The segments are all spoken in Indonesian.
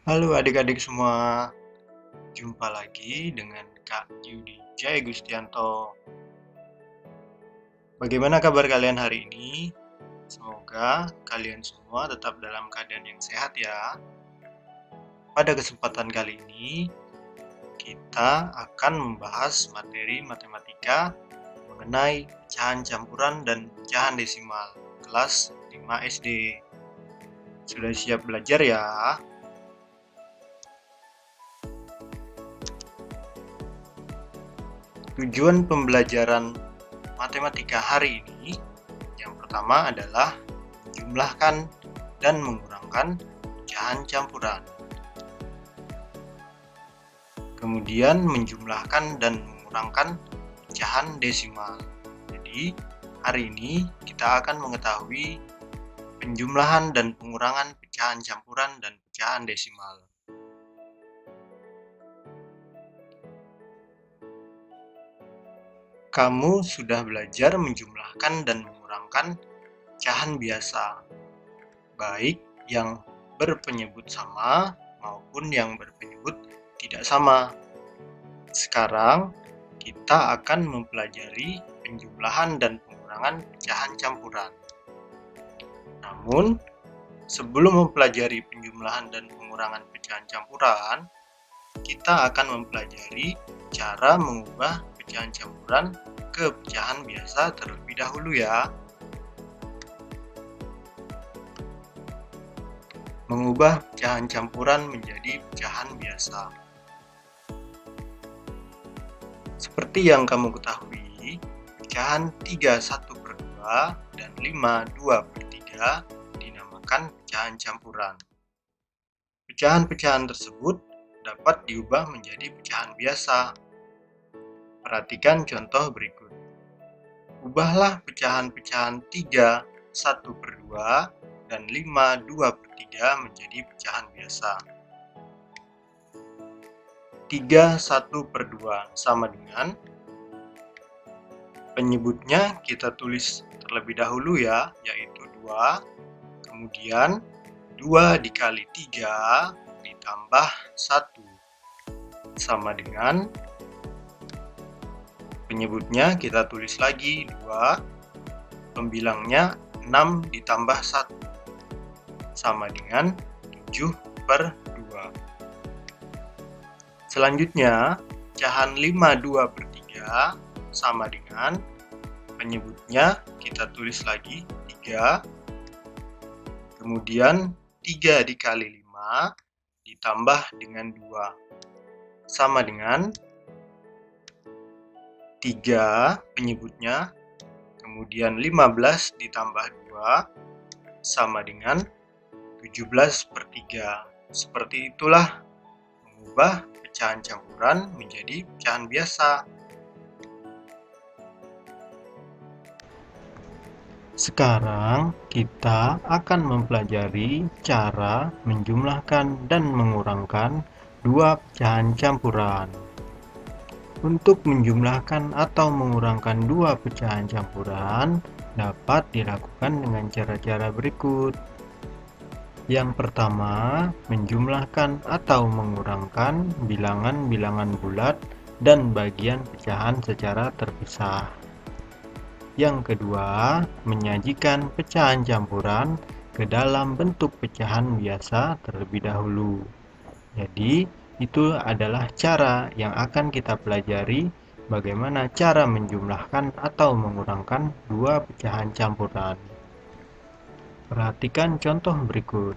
Halo adik-adik semua, jumpa lagi dengan Kak Yudi Jaya Gustianto. Bagaimana kabar kalian hari ini? Semoga kalian semua tetap dalam keadaan yang sehat ya. Pada kesempatan kali ini, kita akan membahas materi matematika mengenai pecahan campuran dan pecahan desimal kelas 5 SD. Sudah siap belajar ya? Tujuan pembelajaran matematika hari ini yang pertama adalah menjumlahkan dan mengurangkan pecahan campuran. Kemudian menjumlahkan dan mengurangkan pecahan desimal. Jadi, hari ini kita akan mengetahui penjumlahan dan pengurangan pecahan campuran dan pecahan desimal. Kamu sudah belajar menjumlahkan dan mengurangkan pecahan biasa, baik yang berpenyebut sama maupun yang berpenyebut tidak sama. Sekarang kita akan mempelajari penjumlahan dan pengurangan pecahan campuran. Namun, sebelum mempelajari penjumlahan dan pengurangan pecahan campuran, kita akan mempelajari cara mengubah pecahan campuran ke pecahan biasa terlebih dahulu ya. Mengubah pecahan campuran menjadi pecahan biasa. Seperti yang kamu ketahui, pecahan 3/1/2 dan 5/2/3 dinamakan pecahan campuran. Pecahan-pecahan tersebut dapat diubah menjadi pecahan biasa. Perhatikan contoh berikut. Ubahlah pecahan-pecahan 3/1/2 dan 5/2/3 menjadi pecahan biasa. 3/1/2 sama dengan, penyebutnya kita tulis terlebih dahulu ya, yaitu 2. Kemudian 2 dikali 3 ditambah 1 sama dengan, penyebutnya kita tulis lagi 2, pembilangnya 6 ditambah 1 sama dengan 7/2. Selanjutnya, pecahan 5/2/3 sama dengan, penyebutnya kita tulis lagi 3, kemudian 3 dikali 5 ditambah dengan 2 sama dengan 3 penyebutnya, kemudian 15 ditambah 2 sama dengan 17/3. Seperti itulah mengubah pecahan campuran menjadi pecahan biasa. Sekarang kita akan mempelajari cara menjumlahkan dan mengurangkan dua pecahan campuran. Untuk menjumlahkan atau mengurangkan dua pecahan campuran dapat dilakukan dengan cara-cara berikut. Yang pertama, menjumlahkan atau mengurangkan bilangan-bilangan bulat dan bagian pecahan secara terpisah. Yang kedua, menyajikan pecahan campuran ke dalam bentuk pecahan biasa terlebih dahulu. Jadi, itu adalah cara yang akan kita pelajari bagaimana cara menjumlahkan atau mengurangkan dua pecahan campuran. Perhatikan contoh berikut.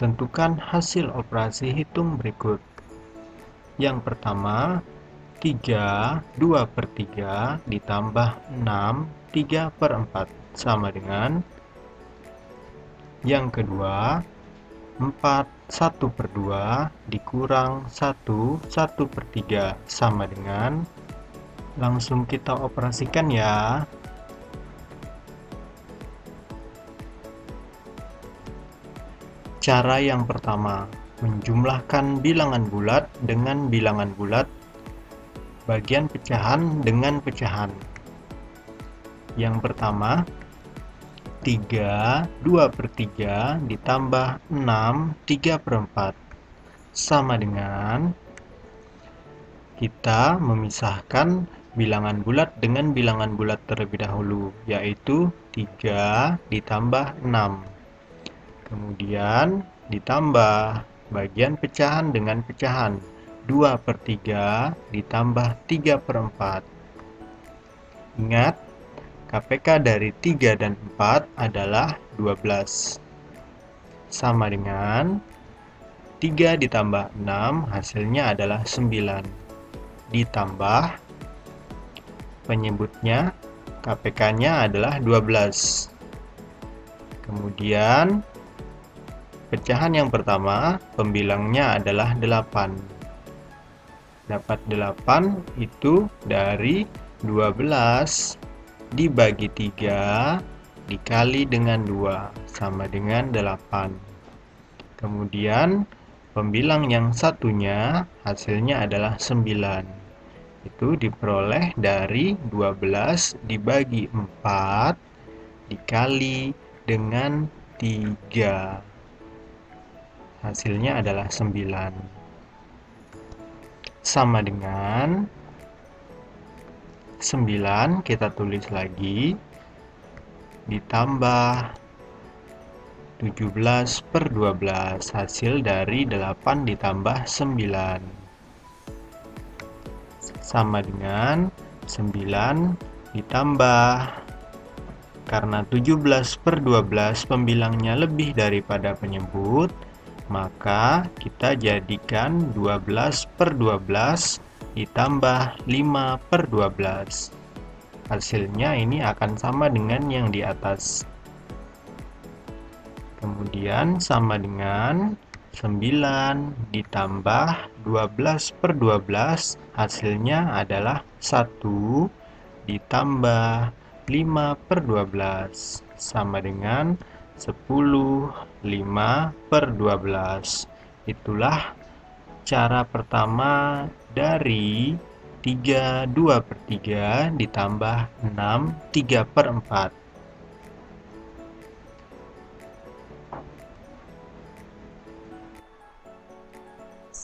Tentukan hasil operasi hitung berikut. Yang pertama, 3/2/3 ditambah 6 3/4 sama dengan, yang kedua, 4/1/2 dikurang 1/1/3 sama dengan, langsung kita operasikan ya. Cara yang pertama, menjumlahkan bilangan bulat dengan bilangan bulat, bagian pecahan dengan pecahan. Yang pertama, 3/2/3 ditambah 6 3/4 sama dengan kita memisahkan bilangan bulat dengan bilangan bulat terlebih dahulu, yaitu 3 ditambah 6. Kemudian ditambah bagian pecahan dengan pecahan, 2/3 ditambah 3/4. Ingat, KPK dari 3 dan 4 adalah 12. Sama dengan 3 ditambah 6 hasilnya adalah 9. Ditambah penyebutnya, KPK-nya adalah 12. Kemudian pecahan yang pertama, pembilangnya adalah 8. Dapat 8 itu dari 12 dibagi 3 dikali dengan 2 sama dengan 8. Kemudian pembilang yang satunya hasilnya adalah 9. Itu diperoleh dari 12 dibagi 4 dikali dengan 3. Hasilnya adalah 9. Sama dengan 9 kita tulis lagi ditambah 17/12 hasil dari 8 ditambah 9 sama dengan 9 ditambah, karena 17/12 pembilangnya lebih daripada penyebut, maka kita jadikan 12/12 ditambah 5/12. Hasilnya ini akan sama dengan yang di atas. Kemudian sama dengan 9 ditambah 12/12 hasilnya adalah 1 ditambah 5/12 sama dengan 10. 5/12. Itulah cara pertama dari 3 2/3 ditambah 6 3/4.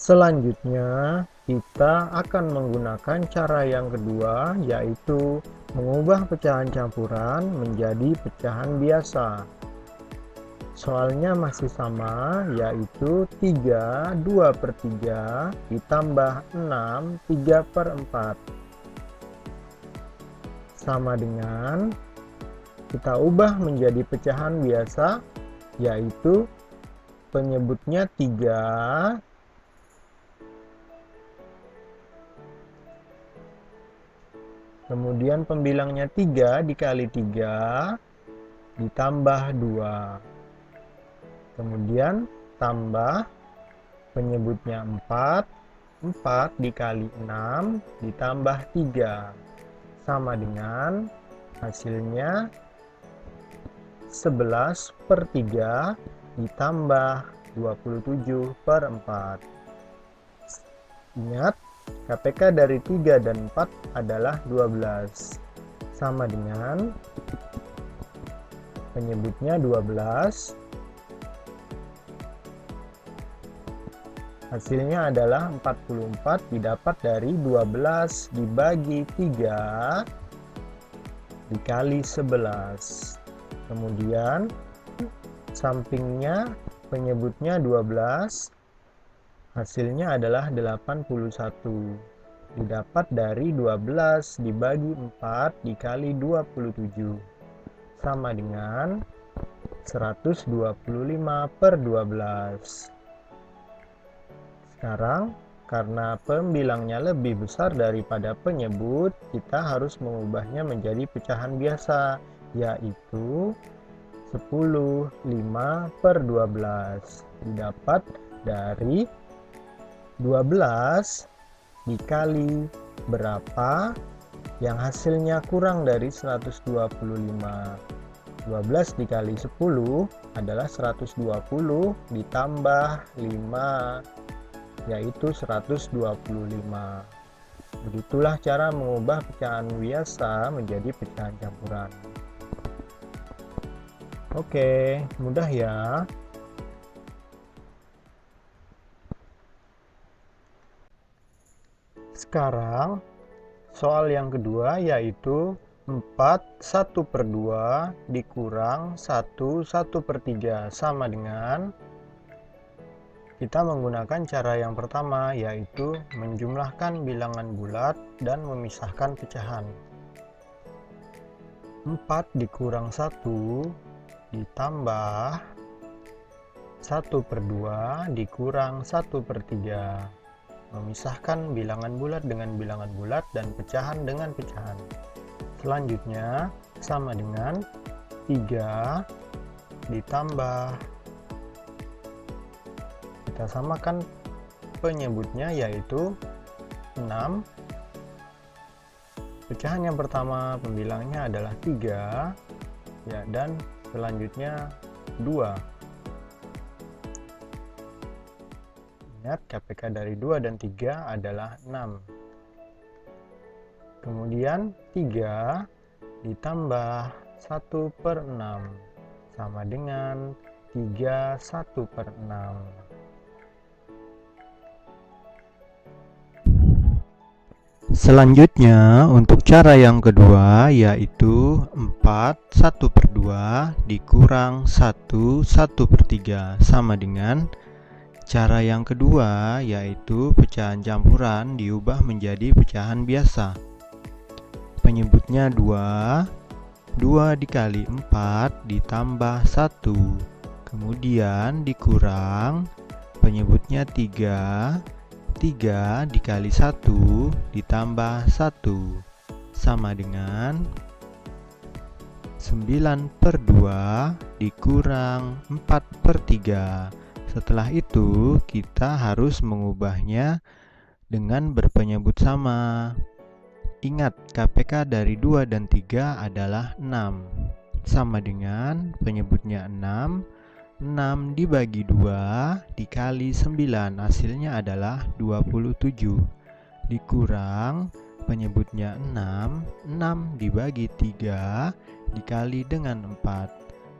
Selanjutnya, kita akan menggunakan cara yang kedua, yaitu mengubah pecahan campuran menjadi pecahan biasa. Soalnya masih sama, yaitu 3 2/3 ditambah 6 3/4. Sama dengan kita ubah menjadi pecahan biasa, yaitu penyebutnya 3, kemudian pembilangnya 3 dikali 3 ditambah 2. Kemudian tambah penyebutnya 4 dikali 6 ditambah 3 sama dengan hasilnya 11/3 ditambah 27/4. Ingat, KPK dari 3 dan 4 adalah 12. Sama dengan penyebutnya 12. Hasilnya adalah 44 didapat dari 12 dibagi 3 dikali 11. Kemudian sampingnya penyebutnya 12. Hasilnya adalah 81. Didapat dari 12 dibagi 4 dikali 27. Sama dengan 125/12. Sekarang, karena pembilangnya lebih besar daripada penyebut, kita harus mengubahnya menjadi pecahan biasa, yaitu 10 5/12. Didapat dari 12 dikali berapa yang hasilnya kurang dari 125. 12 dikali 10 adalah 120 ditambah 5, yaitu 125. Begitulah cara mengubah pecahan biasa menjadi pecahan campuran. Oke, mudah ya. Sekarang soal yang kedua yaitu 4 1/2 dikurang 1 1/3 sama dengan, kita menggunakan cara yang pertama yaitu menjumlahkan bilangan bulat dan memisahkan pecahan. 4 dikurang 1 ditambah 1/2 dikurang 1/3. Memisahkan bilangan bulat dengan bilangan bulat dan pecahan dengan pecahan. Selanjutnya sama dengan 3 ditambah, kita samakan penyebutnya yaitu 6. Pecahan yang pertama pembilangnya adalah 3 ya, dan selanjutnya 2. Ingat, KPK dari 2 dan 3 adalah 6. Kemudian 3 ditambah 1/6 sama dengan 3 1/6. Selanjutnya untuk cara yang kedua yaitu 4 1/2 dikurang 1 1/3 sama dengan cara yang kedua yaitu pecahan campuran diubah menjadi pecahan biasa. Penyebutnya 2 dikali 4 ditambah 1, kemudian dikurang, penyebutnya 3 dikali 1 ditambah 1 sama dengan 9/2 dikurang 4/3. Setelah itu kita harus mengubahnya dengan berpenyebut sama. Ingat, KPK dari 2 dan 3 adalah 6. Sama dengan penyebutnya 6. 6 dibagi 2 dikali 9, hasilnya adalah 27. Dikurang, penyebutnya 6. 6 dibagi 3 dikali dengan 4,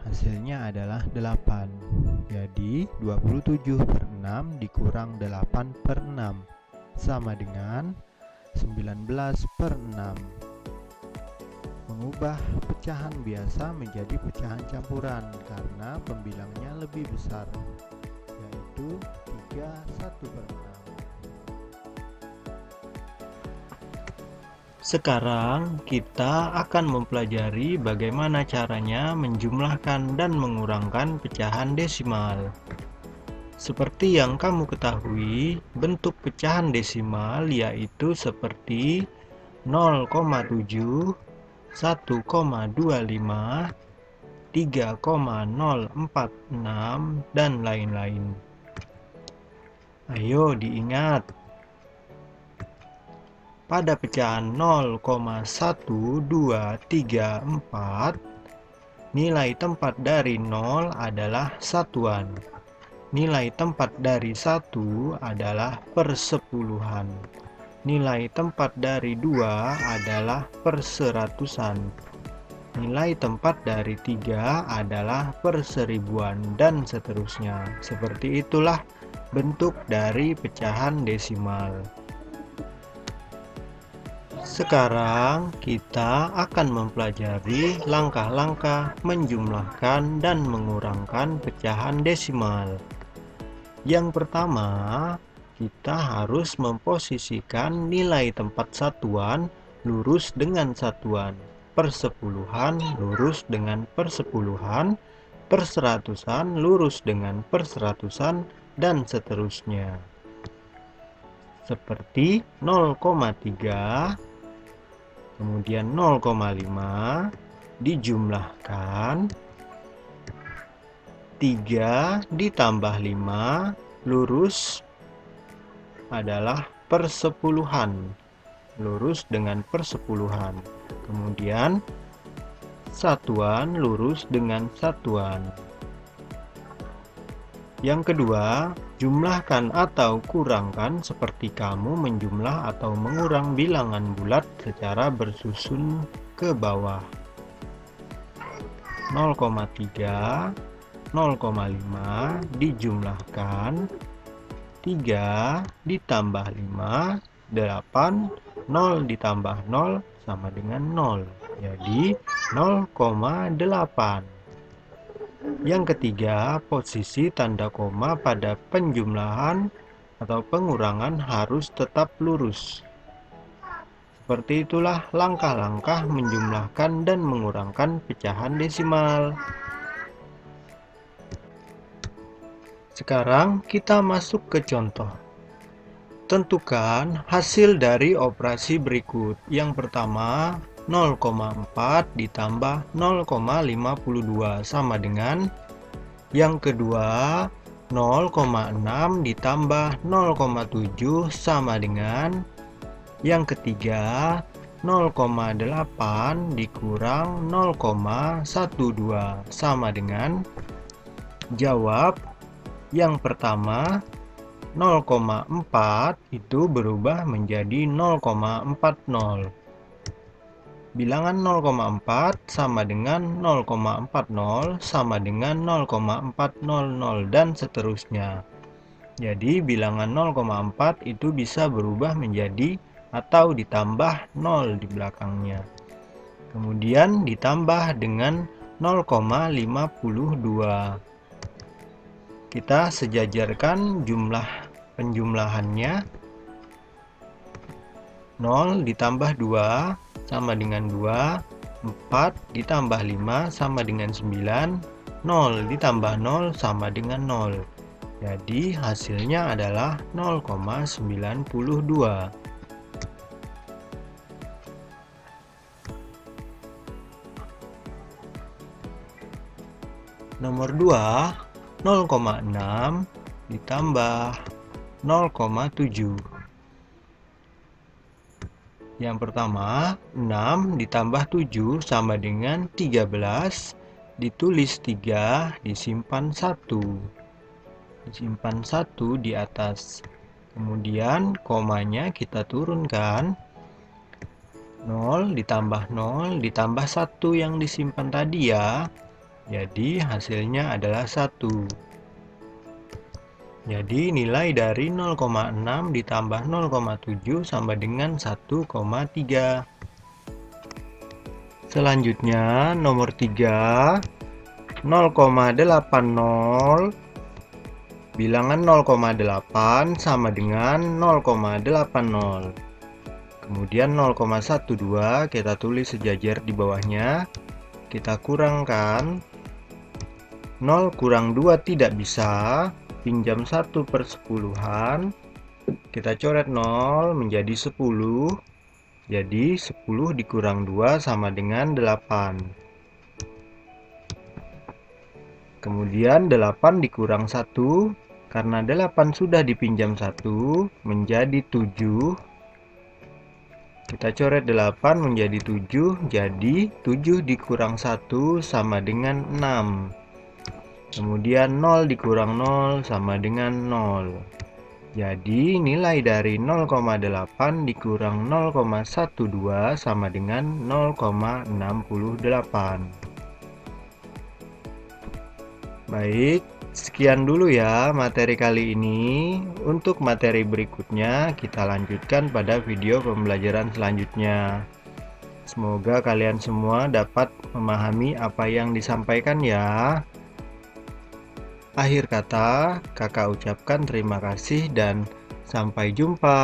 hasilnya adalah 8. Jadi 27/6 dikurang 8/6 sama dengan 19/6. Mengubah pecahan biasa menjadi pecahan campuran karena pembilangnya lebih besar, yaitu 3 1/6. Sekarang kita akan mempelajari bagaimana caranya menjumlahkan dan mengurangkan pecahan desimal. Seperti yang kamu ketahui, bentuk pecahan desimal yaitu seperti 0,7, 1,25, 3,046, dan lain-lain. Ayo diingat. Pada pecahan 0,1234, nilai tempat dari 0 adalah satuan. Nilai tempat dari 1 adalah persepuluhan. Nilai tempat dari 2 adalah perseratusan. Nilai tempat dari 3 adalah perseribuan, dan seterusnya. Seperti itulah bentuk dari pecahan desimal. Sekarang kita akan mempelajari langkah-langkah menjumlahkan dan mengurangkan pecahan desimal. Yang pertama, kita harus memposisikan nilai tempat satuan lurus dengan satuan, persepuluhan lurus dengan persepuluhan, perseratusan lurus dengan perseratusan, dan seterusnya. Seperti 0,3, kemudian 0,5 dijumlahkan 3 ditambah 5 lurus adalah persepuluhan, lurus dengan persepuluhan. Kemudian satuan lurus dengan satuan. Yang kedua, jumlahkan atau kurangkan seperti kamu menjumlah atau mengurang bilangan bulat secara bersusun ke bawah. 0,3, 0,5 dijumlahkan 3 ditambah 5 8, 0 ditambah 0 sama dengan 0. Jadi 0,8. Yang ketiga, posisi tanda koma pada penjumlahan atau pengurangan harus tetap lurus. Seperti itulah langkah-langkah menjumlahkan dan mengurangkan pecahan desimal. Sekarang kita masuk ke contoh. Tentukan hasil dari operasi berikut. Yang pertama, 0,4 ditambah 0,52 sama dengan. Yang kedua, 0,6 ditambah 0,7 sama dengan. Yang ketiga, 0,8 dikurang 0,12 sama dengan. Jawab. Yang pertama, 0,4 itu berubah menjadi 0,40. Bilangan 0,4 sama dengan 0,40 sama dengan 0,400 dan seterusnya. Jadi bilangan 0,4 itu bisa berubah menjadi atau ditambah 0 di belakangnya. Kemudian ditambah dengan 0,52. Kita sejajarkan jumlah penjumlahannya. 0 ditambah 2 sama dengan 2, 4 ditambah 5 sama dengan 9, 0 ditambah 0 sama dengan 0. Jadi hasilnya adalah 0,92. Nomor 2, 0,6 ditambah 0,7. Yang pertama, 6 ditambah 7 sama dengan 13, ditulis 3, disimpan 1. Disimpan 1 di atas. Kemudian komanya kita turunkan. 0 ditambah 0 ditambah 1 yang disimpan tadi ya. Jadi hasilnya adalah 1. Jadi nilai dari 0,6 ditambah 0,7 sama dengan 1,3. Selanjutnya nomor 3, 0,80. Bilangan 0,8 sama dengan 0,80. Kemudian 0,12 kita tulis sejajar di bawahnya. Kita kurangkan. 0 kurang 2 tidak bisa, pinjam 1/10. Kita coret 0 menjadi 10. Jadi 10 dikurang 2 sama dengan 8. Kemudian 8 dikurang 1, karena 8 sudah dipinjam 1, menjadi 7. Kita coret 8 menjadi 7, jadi 7 dikurang 1 sama dengan 6. Kemudian 0 dikurang 0 sama dengan 0. Jadi nilai dari 0,8 dikurang 0,12 sama dengan 0,68. Baik, sekian dulu ya materi kali ini. Untuk materi berikutnya kita lanjutkan pada video pembelajaran selanjutnya. Semoga kalian semua dapat memahami apa yang disampaikan ya. Akhir kata, kakak ucapkan terima kasih dan sampai jumpa.